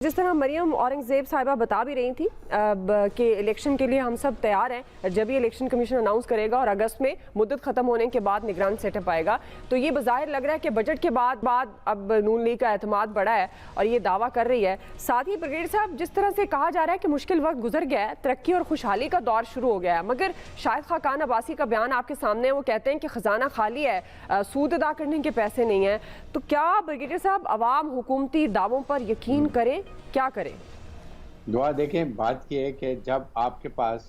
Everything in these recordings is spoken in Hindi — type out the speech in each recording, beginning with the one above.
जिस तरह मरियम औरंगजेब साहिबा बता भी रही थी कि इलेक्शन के लिए हम सब तैयार हैं, जब भी इलेक्शन कमीशन अनाउंस करेगा और अगस्त में मुद्दत ख़त्म होने के बाद निगरान सेटअप आएगा, तो ये बज़ाहिर लग रहा है कि बजट के बाद अब नून लीग का एतमाद बढ़ा है और ये दावा कर रही है। साथ ही ब्रिगेडियर साहब, जिस तरह से कहा जा रहा है कि मुश्किल वक्त गुजर गया है, तरक्की और खुशहाली का दौर शुरू हो गया है, मगर शाहिद खाकान अब्बासी का बयान आपके सामने, वो कहते हैं कि ख़जाना खाली है, सूद अदा करने के पैसे नहीं हैं। तो क्या ब्रिगेडियर साहब अवाम हुकूमती दावों पर यकीन करें, क्या करें? दुआ देखें, बात यह है कि जब आपके पास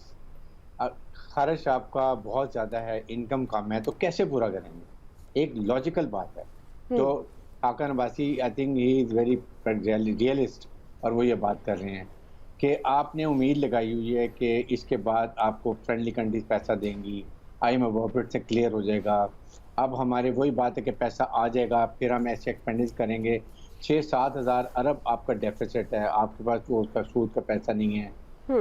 खर्च आपका बहुत ज़्यादा है, इनकम कम है, तो कैसे पूरा करेंगे? एक लॉजिकल बात है। तो Khaqan Abbasi, I think he is very realist, और वो ये बात कर रहे हैं कि आपने उम्मीद लगाई हुई है कि इसके बाद आपको फ्रेंडली कंट्रीज पैसा देंगी, IMF से क्लियर हो जाएगा। अब हमारे वही बात है कि पैसा आ जाएगा, फिर हम ऐसे एक्सपेंडिचर करेंगे। 6-7 हज़ार अरब आपका डेफिसिट है, आपके पास वो उसका सूद का पैसा नहीं है,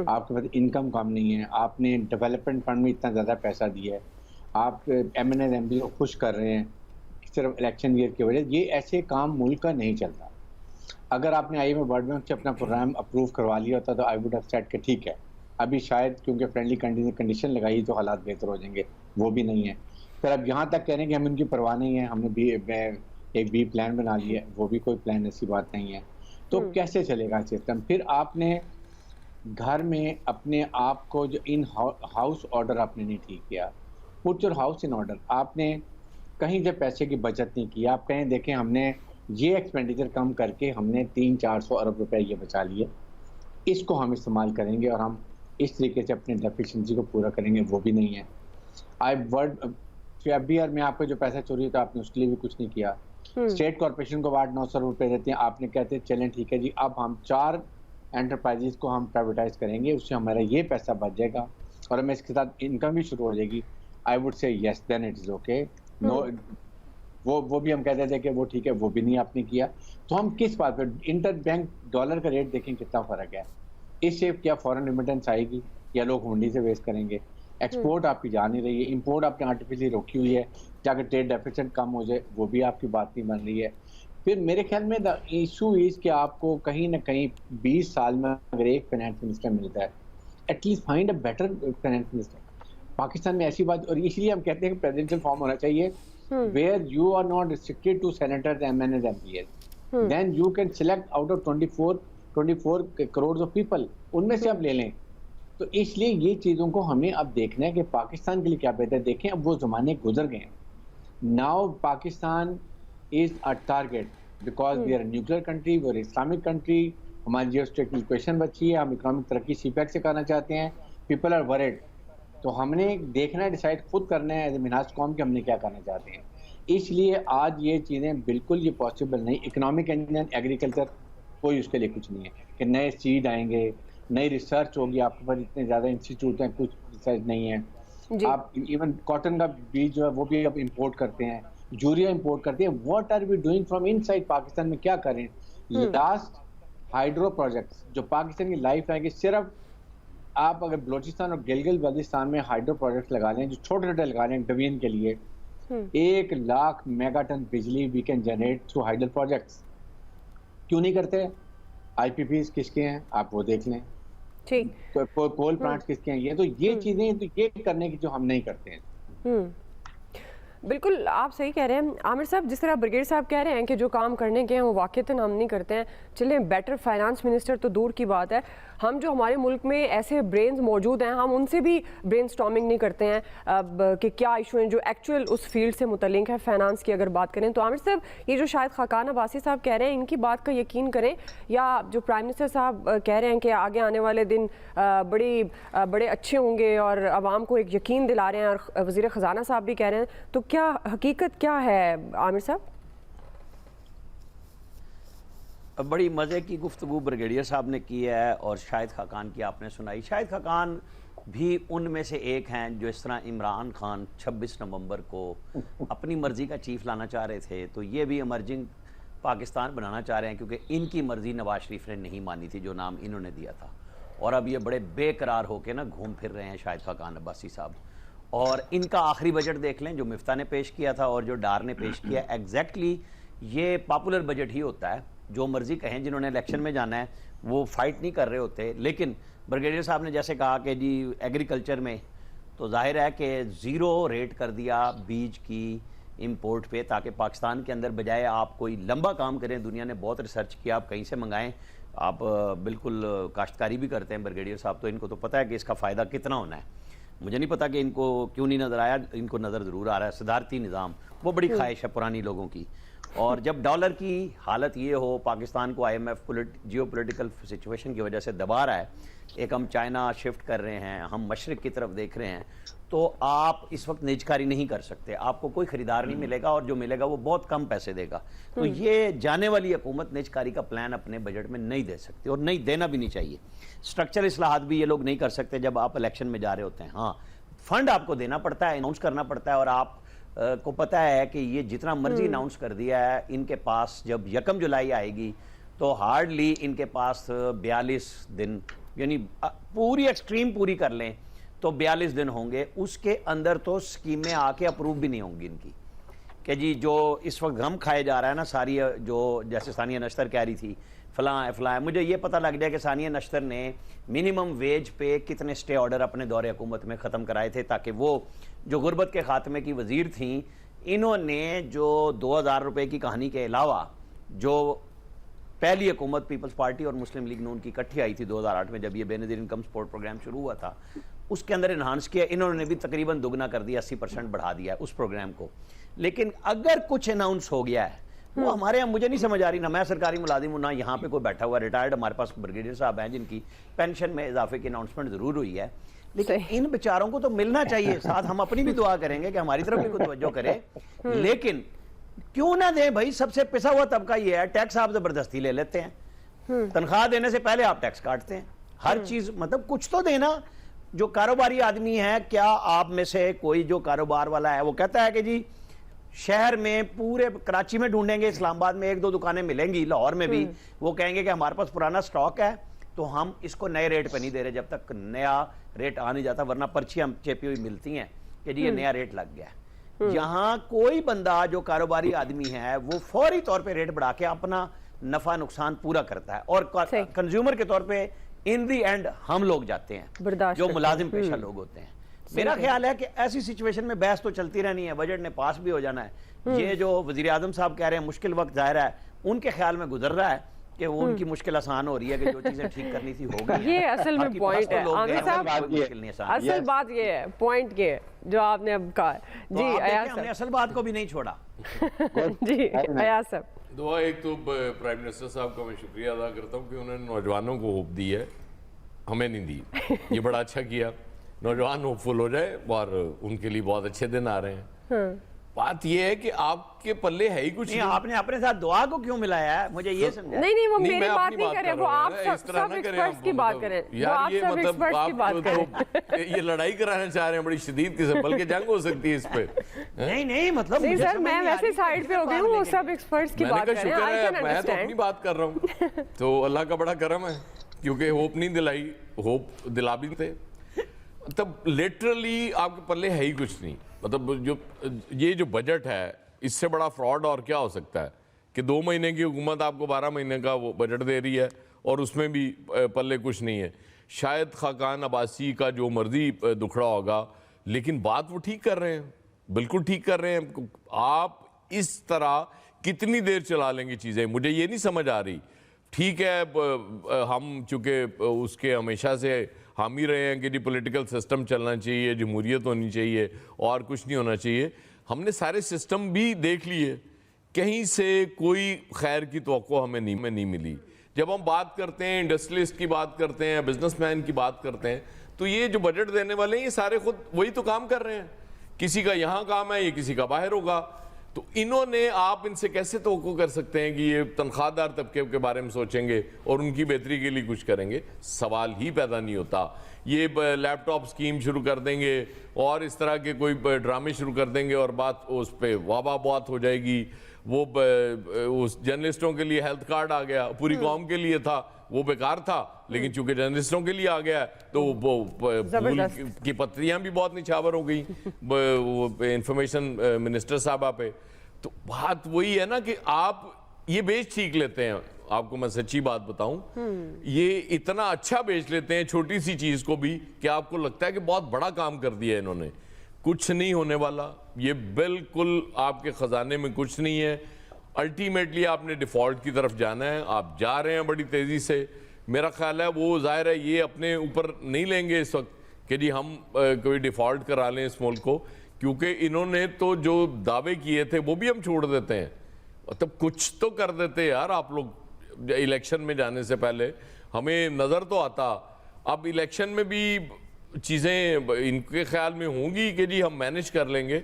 आपके पास इनकम कम नहीं है, आपने डेवलपमेंट फंड में इतना ज़्यादा पैसा दिया है, आप MNA MP को खुश कर रहे हैं सिर्फ इलेक्शन ईयर की वजह। ये ऐसे काम मुल्क का नहीं चलता। अगर आपने IMF वर्ल्ड बैंक से अपना प्रोग्राम अप्रूव करवा लिया होता तो आई वुड हैव सेड कि ठीक है, अभी शायद क्योंकि फ्रेंडली कंट्री ने कंडीशन लगाई तो हालात बेहतर हो जाएंगे, वो भी नहीं है। फिर अब यहाँ तक कह रहे हैं कि हम इनकी परवाह नहीं है, हमने भी एक बी प्लान बना लिया, वो भी कोई प्लान ऐसी बात नहीं है। तो कैसे चलेगा सिस्टम? फिर आपने घर में अपने आप को जो इन हाउस ऑर्डर आपने नहीं ठीक किया, put your house in order. आपने कहीं से पैसे की बचत नहीं की। आप कहीं देखें, हमने ये एक्सपेंडिचर कम करके हमने 300-400 अरब रुपए ये बचा लिए, इसको हम इस्तेमाल करेंगे और हम इस तरीके से अपने डेफिशिएंसी को पूरा करेंगे, वो भी नहीं है। FBR में आपका जो पैसा चोरी होता है, आपने उसके लिए भी कुछ नहीं किया। स्टेट कॉर्पोरेशन को 800-900 रुपए देते हैं, आपने कहते हैं चलें ठीक है जी, अब हम 4 एंटरप्राइजेज को हम प्राइवेटाइज करेंगे, उससे हमारा ये पैसा बच जाएगा और हमें इसके साथ इनकम भी शुरू हो जाएगी। I would say yes, then it is okay. No, वो भी हम कहते थे कि वो ठीक है, वो भी नहीं आपने किया। तो हम किस बात पर? इंटर बैंक डॉलर का रेट देखें कितना फर्क है। इससे क्या फॉरेन रिमिटेंस आएगी या लोग हुंडी से वेस्ट करेंगे? एक्सपोर्ट आपकी जा नहीं रही है, इंपोर्ट आपने आर्टिफिशियली रोकी हुई है, जाकर ट्रेड डेफिसिट कम हो जाए, वो भी आपकी बात नहीं बन रही है। फिर मेरे ख्याल में द इशू इज कि आपको कहीं ना कहीं 20 साल में अगर एक फाइनेंस मिनिस्टर मिलता है, at least find a better finance minister. Pakistan में ऐसी बात, और इसलिए हम कहते हैं कि प्रेसिडेंशियल फॉर्म होना चाहिए where you are not restricted to senators, MNAs, MPs, then you can select out of 24 crore of people, उनमें से आप ले लें। तो इसलिए ये चीज़ों को हमें अब देखना है कि पाकिस्तान के लिए क्या बेहतर। देखें, अब वो ज़माने गुजर गए हैं। Now Pakistan is a target because we are nuclear country, we are Islamic country, हमारी जियोस्ट्रेटिकल इक्वेशन बची है, हम इकोनॉमिक तरक्की CPEC से करना चाहते हैं, पीपल आर वरीड। तो हमने देखना है, डिसाइड खुद करना है एज ए मिनाज कौम कि हमने क्या करना चाहते हैं। इसलिए आज ये चीज़ें बिल्कुल ये पॉसिबल नहीं। इकोनॉमिक इंजन, एग्रीकल्चर, कोई उसके लिए कुछ नहीं है कि नए सीड आएंगे, नई रिसर्च होगी। आपके पास इतने ज़्यादा इंस्टीट्यूट हैं, कुछ रिसर्च नहीं है। आप इवन कॉटन का बीज जो है वो भी अब इंपोर्ट करते हैं, यूरिया इंपोर्ट करते हैं। What are we doing from inside Pakistan में? क्या करें? लास्ट हाइड्रो प्रोजेक्ट्स जो पाकिस्तान की लाइफ लाइन की, सिर्फ आप अगर बलोचिस्तान और गिलगित बल्तिस्तान में हाइड्रो प्रोजेक्ट्स लगा लें, जो छोटे छोटे लगा लें डवीन के लिए, 1 लाख मेगाटन बिजली we can generate through hydro projects. क्यों नहीं करते? IPPs किसके हैं आप वो देख लें, ठीक, कोल प्लांट्स किसके हैं। ये तो ये चीजें तो ये करने की जो हम नहीं करते हैं। बिल्कुल आप सही कह रहे हैं आमिर साहब। जिस तरह ब्रिगेडियर साहब कह रहे हैं कि जो काम करने के हैं वो वाकईतन हम नहीं करते हैं। चलिए, बेटर फाइनेंस मिनिस्टर तो दूर की बात है, हम जो हमारे मुल्क में ऐसे ब्रेन्स मौजूद हैं, हम उनसे भी ब्रेन स्टॉर्मिंग नहीं करते हैं अब कि क्या इशू हैं जो एक्चुअल उस फील्ड से मुतल्लिक है फाइनेंस की अगर बात करें। तो आमिर साहब, ये जो शायद खाकान अब्बासी साहब कह रहे हैं, इनकी बात का यकीन करें, या जो प्राइम मिनिस्टर साहब कह रहे हैं कि आगे आने वाले दिन बड़े अच्छे होंगे और आवाम को एक यकीन दिला रहे हैं, और वज़ीर ख़जाना साहब भी कह रहे हैं, तो क्या हकीकत क्या है आमिर साहब? बड़ी मज़े की गुफ्तगू ब्रिगेडियर साहब ने की है और शाहिद खाकान की आपने सुनाई। शाहिद खाकान भी उनमें से एक हैं जो इस तरह इमरान खान 26 नवंबर को अपनी मर्ज़ी का चीफ लाना चाह रहे थे, तो ये भी इमर्जिंग पाकिस्तान बनाना चाह रहे हैं, क्योंकि इनकी मर्ज़ी नवाज शरीफ ने नहीं मानी थी जो नाम इन्होंने दिया था, और अब ये बड़े बेकरार होकर ना घूम फिर रहे हैं शाहिद खाकान अब्बासी साहब। और इनका आखिरी बजट देख लें जो मिफ्ता ने पेश किया था और जो डार ने पेश किया, एग्जैक्टली ये पॉपुलर बजट ही होता है जो मर्जी कहें, जिन्होंने इलेक्शन में जाना है वो फाइट नहीं कर रहे होते। लेकिन ब्रिगेडियर साहब ने जैसे कहा कि जी एग्रीकल्चर में तो जाहिर है कि ज़ीरो रेट कर दिया बीज की इंपोर्ट पे, ताकि पाकिस्तान के अंदर बजाय आप कोई लंबा काम करें, दुनिया ने बहुत रिसर्च किया, आप कहीं से मंगाएं, आप बिल्कुल काश्तकारी भी करते हैं ब्रिगेडियर साहब, तो इनको तो पता है कि इसका फ़ायदा कितना होना है। मुझे नहीं पता कि इनको क्यों नहीं नज़र आया, इनको नज़र ज़रूर आ रहा है। सदारती निज़ाम वो बड़ी ख्वाहिश है पुरानी लोगों की। और जब डॉलर की हालत ये हो, पाकिस्तान को IMF जियो पोलिटिकल सिचुएशन की वजह से दबा रहा है, एक हम चाइना शिफ्ट कर रहे हैं, हम मशरिक की तरफ देख रहे हैं, तो आप इस वक्त निजकारी नहीं कर सकते, आपको कोई खरीदार नहीं मिलेगा और जो मिलेगा वो बहुत कम पैसे देगा। तो ये जाने वाली हुकूमत निजकारी का प्लान अपने बजट में नहीं दे सकती और नहीं देना भी नहीं चाहिए। स्ट्रक्चरल इस्लाहात भी ये लोग नहीं कर सकते जब आप इलेक्शन में जा रहे होते हैं। हाँ, फंड आपको देना पड़ता है, अनाउंस करना पड़ता है, और आप को पता है कि ये जितना मर्जी अनाउंस कर दिया है, इनके पास जब 1 जुलाई आएगी तो हार्डली इनके पास 42 दिन, यानी पूरी एक्सट्रीम पूरी कर लें तो 42 दिन होंगे, उसके अंदर तो स्कीमें आके अप्रूव भी नहीं होंगी इनकी। कि जी जो इस वक्त गम खाए जा रहा है ना सारी, जो जैसे सानिया नश्तर कह रही थी फलां, मुझे ये पता लग गया कि सानिया नश्तर ने मिनिमम वेज पे कितने स्टे ऑर्डर अपने दौरे हुकूमत में ख़त्म कराए थे, ताकि वो जो गुर्बत के खात्मे की वज़ीर थी, इन्होंने जो 2000 रुपये की कहानी के अलावा जो पहली हुकूमत पीपल्स पार्टी और मुस्लिम लीग नून की इकट्ठी आई थी 2008 में, जब ये बेनज़ीर इनकम सपोर्ट प्रोग्राम शुरू हुआ था, उसके अंदर इन्हांस किया, इन्होंने भी तकरीबन दुगना कर दिया, 80% बढ़ा दिया उस प्रोग्राम को। लेकिन अगर कुछ अनाउंस हो गया है वो हमारे यहाँ, मुझे नहीं समझ आ रही, ना मैं सरकारी मुलाजिम हूँ ना यहाँ पे कोई बैठा हुआ रिटायर्ड, हमारे पास ब्रिगेडियर साहब हैं जिनकी पेंशन में इजाफे की अनाउंसमेंट ज़रूर हुई है, लेकिन इन बेचारों को तो मिलना चाहिए। साथ हम अपनी भी दुआ करेंगे कि हमारी तरफ भी कोई तवज्जो करे, लेकिन क्यों ना दें भाई। सबसे पिसा हुआ तबका ये है, टैक्स आप जबरदस्ती ले लेते हैं, तनख्वाह देने से पहले आप टैक्स काटते हैं, हर चीज मतलब कुछ तो देना। जो कारोबारी आदमी है, क्या आप में से कोई जो कारोबार वाला है वो कहता है कि जी शहर में पूरे कराची में ढूंढेंगे, इस्लामाबाद में 1-2 दुकानें मिलेंगी, लाहौर में भी, वो कहेंगे कि हमारे पास पुराना स्टॉक है तो हम इसको नए रेट पे नहीं दे रहे जब तक नया रेट आ नहीं जाता, वरना पर्चियां चेपी हुई मिलती हैं कि जी ये नया रेट लग गया। यहाँ कोई बंदा जो कारोबारी आदमी है वो फौरी तौर पे रेट बढ़ा के अपना नफा नुकसान पूरा करता है, और कंज्यूमर के तौर पे इन दी एंड हम लोग जाते हैं जो मुलाजिम पेशा लोग होते हैं। मेरा ख्याल है कि ऐसी सिचुएशन में बहस तो चलती रहनी है, बजट ने पास भी हो जाना है। ये जो वजीर आजम साहब कह रहे हैं मुश्किल वक्त जाहिर है उनके ख्याल में गुजर रहा है कि वो उनकी मुश्किल आसान हो रही है कि जो चीजें ठीक करनी थी हो गई। ये असल में पॉइंट है आमिर साहब, असल बात ये है, पॉइंट ये है जो आपने अब कहा जी। अयाज हमने असल बात को भी नहीं छोड़ा जी अयाज साहब। दुआ, एक तो प्राइम मिनिस्टर साहब का मैं शुक्रिया अदा करता हूँ कि उन्होंने नौजवानों को होप दी है, हमें नहीं दी, ये बड़ा अच्छा किया। नौजवान होपफुल हो जाए और उनके लिए बहुत अच्छे दिन आ रहे हैं। बात यह है कि आपके पल्ले है ही कुछ नहीं। आपने अपने साथ दुआ को क्यों मिलाया है, मुझे ये समझा नहीं वो मेरी बात नहीं करे, वो आप सब एक्सपर्ट्स की बात करें यार। ये मतलब आप ये लड़ाई कराना चाह रहे हैं बड़ी शदीद किस्म, बल्कि जंग हो सकती है इस पे। नहीं मतलब नहीं सर, मैं वैसे साइड पे हो गई हूँ, सब एक्सपर्ट्स की बात कर रहे हैं। मैं तो अपनी बात कर रहा हूँ, तो अल्लाह का बड़ा करम है क्योंकि होप नहीं दिलाई, होप दिला भी थे। तब लिटरली आपके पल्ले है ही कुछ नहीं। मतलब जो ये जो बजट है, इससे बड़ा फ्रॉड और क्या हो सकता है कि 2 महीने की हुकूमत आपको 12 महीने का वो बजट दे रही है और उसमें भी पल्ले कुछ नहीं है। शायद खाकान अब्बासी का जो मर्जी दुखड़ा होगा, लेकिन बात वो ठीक कर रहे हैं, बिल्कुल ठीक कर रहे हैं। आप इस तरह कितनी देर चला लेंगे चीज़ें, मुझे ये नहीं समझ आ रही। ठीक है, हम चूँकि उसके हमेशा से हम ही रहे हैं कि जी पॉलिटिकल सिस्टम चलना चाहिए, जमहूरियत होनी चाहिए और कुछ नहीं होना चाहिए। हमने सारे सिस्टम भी देख लिए, कहीं से कोई खैर की तवक्को हमें नहीं मिली। जब हम बात करते हैं इंडस्ट्रियलिस्ट की बात करते हैं, बिजनेसमैन की बात करते हैं, तो ये जो बजट देने वाले हैं ये सारे खुद वही तो काम कर रहे हैं। किसी का यहाँ काम है, ये किसी का बाहर होगा। तो इन्होंने, आप इनसे कैसे तवक्को कर सकते हैं कि ये तनख्वाहदार तबके के बारे में सोचेंगे और उनकी बेहतरी के लिए कुछ करेंगे? सवाल ही पैदा नहीं होता। ये लैपटॉप स्कीम शुरू कर देंगे और इस तरह के कोई ड्रामे शुरू कर देंगे और बात उस पर वाह बात हो जाएगी। वो उस जर्नलिस्टों के लिए हेल्थ कार्ड आ गया, पूरी कौम के लिए था, वो बेकार था, लेकिन चूंकि जर्नलिस्टों के लिए आ गया तो वो फूल की पत्तियां भी बहुत निछावर हो गई इंफॉर्मेशन मिनिस्टर साहबा पे। तो बात वही है ना कि आप ये बेच ठीक लेते हैं, आपको मैं सच्ची बात बताऊं, ये इतना अच्छा बेच लेते हैं छोटी सी चीज को भी कि आपको लगता है कि बहुत बड़ा काम कर दिया है इन्होंने। कुछ नहीं होने वाला, ये बिल्कुल आपके खजाने में कुछ नहीं है। अल्टीमेटली आपने डिफॉल्ट की तरफ जाना है, आप जा रहे हैं बड़ी तेजी से। मेरा ख्याल है वो जाहिर है ये अपने ऊपर नहीं लेंगे इस वक्त कि जी हम कोई डिफॉल्ट करा लें इस मुल्क को, क्योंकि इन्होंने तो जो दावे किए थे वो भी हम छोड़ देते हैं। मतलब कुछ तो कर देते यार आप लोग इलेक्शन में जाने से पहले, हमें नज़र तो आता। अब इलेक्शन में भी चीज़ें इनके ख्याल में होंगी कि जी हम मैनेज कर लेंगे।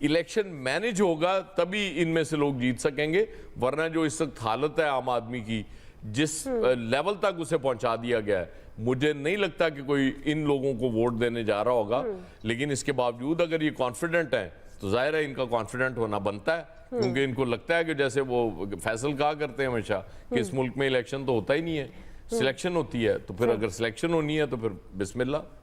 इलेक्शन मैनेज होगा तभी इनमें से लोग जीत सकेंगे, वरना जो इस वक्त हालत है आम आदमी की, जिस लेवल तक उसे पहुंचा दिया गया है, मुझे नहीं लगता कि कोई इन लोगों को वोट देने जा रहा होगा। लेकिन इसके बावजूद अगर ये कॉन्फिडेंट है तो जाहिर है इनका कॉन्फिडेंट होना बनता है, क्योंकि इनको लगता है कि जैसे वो फैसल कहा करते हैं हमेशा कि इस मुल्क में इलेक्शन तो होता ही नहीं है, सिलेक्शन होती है। तो फिर अगर सिलेक्शन होनी है तो फिर बिस्मिल्लाह।